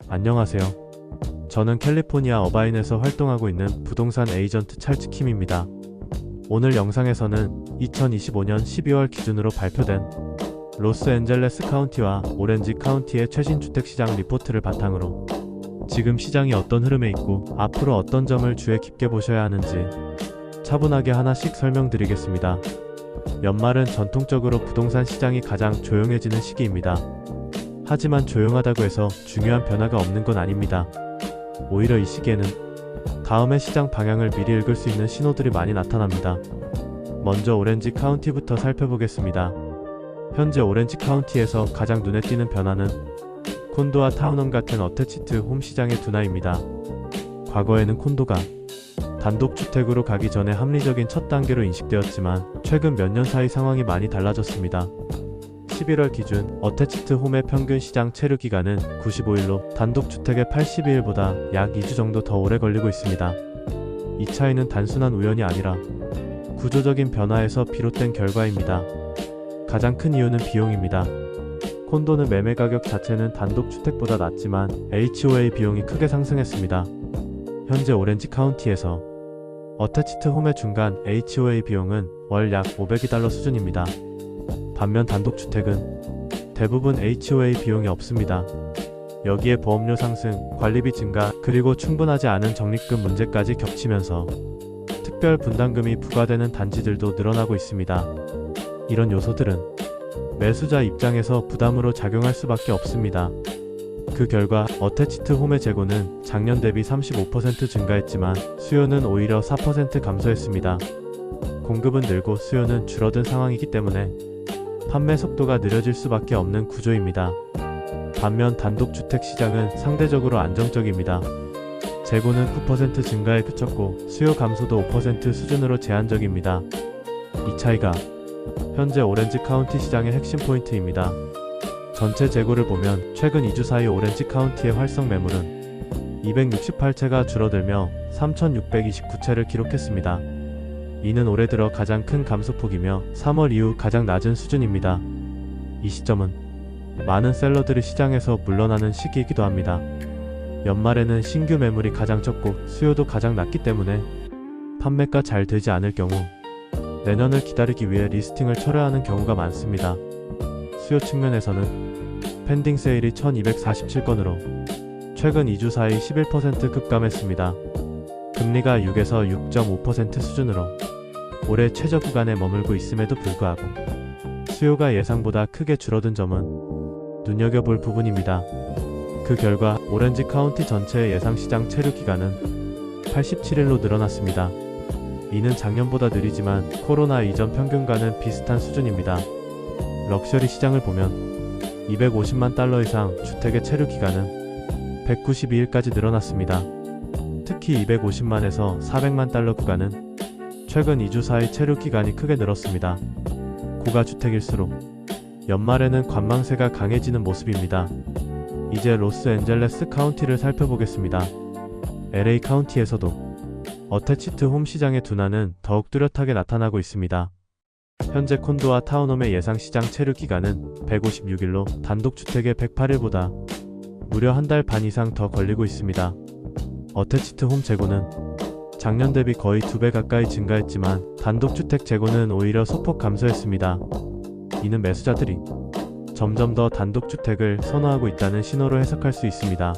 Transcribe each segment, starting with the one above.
안녕하세요. 저는 캘리포니아 어바인에서 활동하고 있는 부동산 에이전트 찰츠킴입니다. 오늘 영상에서는 2025년 12월 기준으로 발표된 로스앤젤레스 카운티와 오렌지 카운티의 최신 주택시장 리포트를 바탕으로 지금 시장이 어떤 흐름에 있고 앞으로 어떤 점을 주의 깊게 보셔야 하는지 차분하게 하나씩 설명드리겠습니다. 연말은 전통적으로 부동산 시장이 가장 조용해지는 시기입니다. 하지만 조용하다고 해서 중요한 변화가 없는 건 아닙니다. 오히려 이 시기에는 다음의 시장 방향을 미리 읽을 수 있는 신호들이 많이 나타납니다. 먼저 오렌지 카운티부터 살펴보겠습니다. 현재 오렌지 카운티에서 가장 눈에 띄는 변화는 콘도와 타운홈 같은 어태치드 홈 시장의 둔화입니다. 과거에는 콘도가 단독주택으로 가기 전에 합리적인 첫 단계로 인식되었지만 최근 몇 년 사이 상황이 많이 달라졌습니다. 11월 기준 어태치드 홈의 평균 시장 체류 기간은 95일로 단독주택의 82일보다 약 2주 정도 더 오래 걸리고 있습니다. 이 차이는 단순한 우연이 아니라 구조적인 변화에서 비롯된 결과입니다. 가장 큰 이유는 비용입니다. 콘도는 매매 가격 자체는 단독주택보다 낮지만 HOA 비용이 크게 상승했습니다. 현재 오렌지 카운티에서 어태치드 홈의 중간 HOA 비용은 월 약 $502 수준입니다. 반면 단독주택은 대부분 HOA 비용이 없습니다. 여기에 보험료 상승, 관리비 증가, 그리고 충분하지 않은 적립금 문제까지 겹치면서 특별 분담금이 부과되는 단지들도 늘어나고 있습니다. 이런 요소들은 매수자 입장에서 부담으로 작용할 수밖에 없습니다. 그 결과 어태치드 홈의 재고는 작년 대비 35% 증가했지만 수요는 오히려 4% 감소했습니다. 공급은 늘고 수요는 줄어든 상황이기 때문에 판매 속도가 느려질 수밖에 없는 구조입니다. 반면 단독주택 시장은 상대적으로 안정적입니다. 재고는 9% 증가에 그쳤고 수요 감소도 5% 수준으로 제한적입니다. 이 차이가 현재 오렌지 카운티 시장의 핵심 포인트입니다. 전체 재고를 보면 최근 2주 사이 오렌지 카운티의 활성 매물은 268채가 줄어들며 3,629채를 기록했습니다. 이는 올해 들어 가장 큰 감소폭이며 3월 이후 가장 낮은 수준입니다. 이 시점은 많은 셀러들이 시장에서 물러나는 시기이기도 합니다. 연말에는 신규 매물이 가장 적고 수요도 가장 낮기 때문에 판매가 잘 되지 않을 경우 내년을 기다리기 위해 리스팅을 철회하는 경우가 많습니다. 수요 측면에서는 펜딩 세일이 1247건으로 최근 2주 사이 11% 급감했습니다. 금리가 6에서 6.5% 수준으로 올해 최저 구간에 머물고 있음에도 불구하고 수요가 예상보다 크게 줄어든 점은 눈여겨볼 부분입니다. 그 결과 오렌지 카운티 전체의 예상시장 체류 기간은 87일로 늘어났습니다. 이는 작년보다 느리지만 코로나 이전 평균과는 비슷한 수준입니다. 럭셔리 시장을 보면 $250만 이상 주택의 체류 기간은 192일까지 늘어났습니다. 특히 250만에서 $400만 구간은 최근 2주 사이 체류 기간이 크게 늘었습니다. 고가주택일수록 연말에는 관망세가 강해지는 모습입니다. 이제 로스앤젤레스 카운티를 살펴보겠습니다. LA 카운티에서도 어태치드 홈 시장의 둔화는 더욱 뚜렷하게 나타나고 있습니다. 현재 콘도와 타운홈의 예상 시장 체류 기간은 156일로 단독주택의 108일보다 무려 한 달 반 이상 더 걸리고 있습니다. 어태치드 홈 재고는 작년 대비 거의 2배 가까이 증가했지만 단독주택 재고는 오히려 소폭 감소했습니다. 이는 매수자들이 점점 더 단독주택을 선호하고 있다는 신호로 해석할 수 있습니다.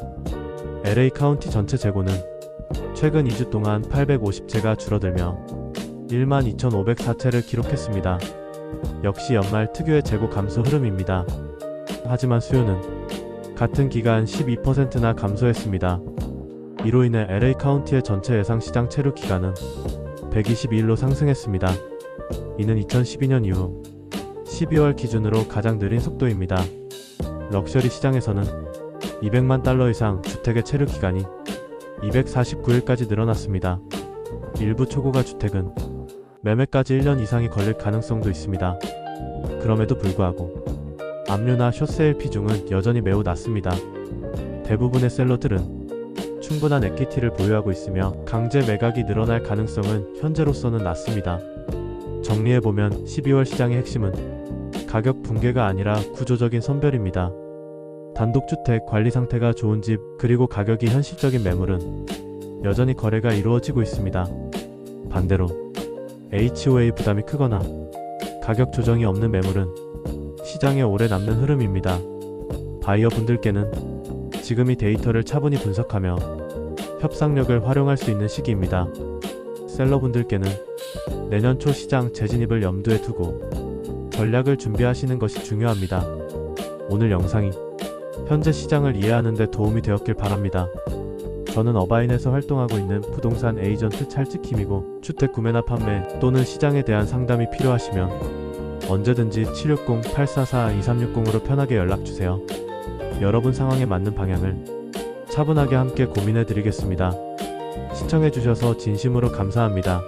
LA 카운티 전체 재고는 최근 2주 동안 850채가 줄어들며 12,504채를 기록했습니다. 역시 연말 특유의 재고 감소 흐름입니다. 하지만 수요는 같은 기간 12%나 감소했습니다. 이로 인해 LA 카운티의 전체 예상 시장 체류 기간은 122일로 상승했습니다. 이는 2012년 이후 12월 기준으로 가장 느린 속도입니다. 럭셔리 시장에서는 $200만 이상 주택의 체류 기간이 249일까지 늘어났습니다. 일부 초고가 주택은 매매까지 1년 이상이 걸릴 가능성도 있습니다. 그럼에도 불구하고 압류나 숏세일 비중은 여전히 매우 낮습니다. 대부분의 셀러들은 충분한 에퀴티를 보유하고 있으며 강제 매각이 늘어날 가능성은 현재로서는 낮습니다. 정리해보면 12월 시장의 핵심은 가격 붕괴가 아니라 구조적인 선별입니다. 단독주택 관리 상태가 좋은 집, 그리고 가격이 현실적인 매물은 여전히 거래가 이루어지고 있습니다. 반대로 HOA 부담이 크거나 가격 조정이 없는 매물은 시장에 오래 남는 흐름입니다. 바이어분들께는 지금이 데이터를 차분히 분석하며 협상력을 활용할 수 있는 시기입니다. 셀러분들께는 내년 초 시장 재진입을 염두에 두고 전략을 준비하시는 것이 중요합니다. 오늘 영상이 현재 시장을 이해하는 데 도움이 되었길 바랍니다. 저는 어바인에서 활동하고 있는 부동산 에이전트 찰츠킴이고, 주택 구매나 판매 또는 시장에 대한 상담이 필요하시면 언제든지 760-844-2360으로 편하게 연락주세요. 여러분 상황에 맞는 방향을 차분하게 함께 고민해 드리겠습니다. 시청해 주셔서 진심으로 감사합니다.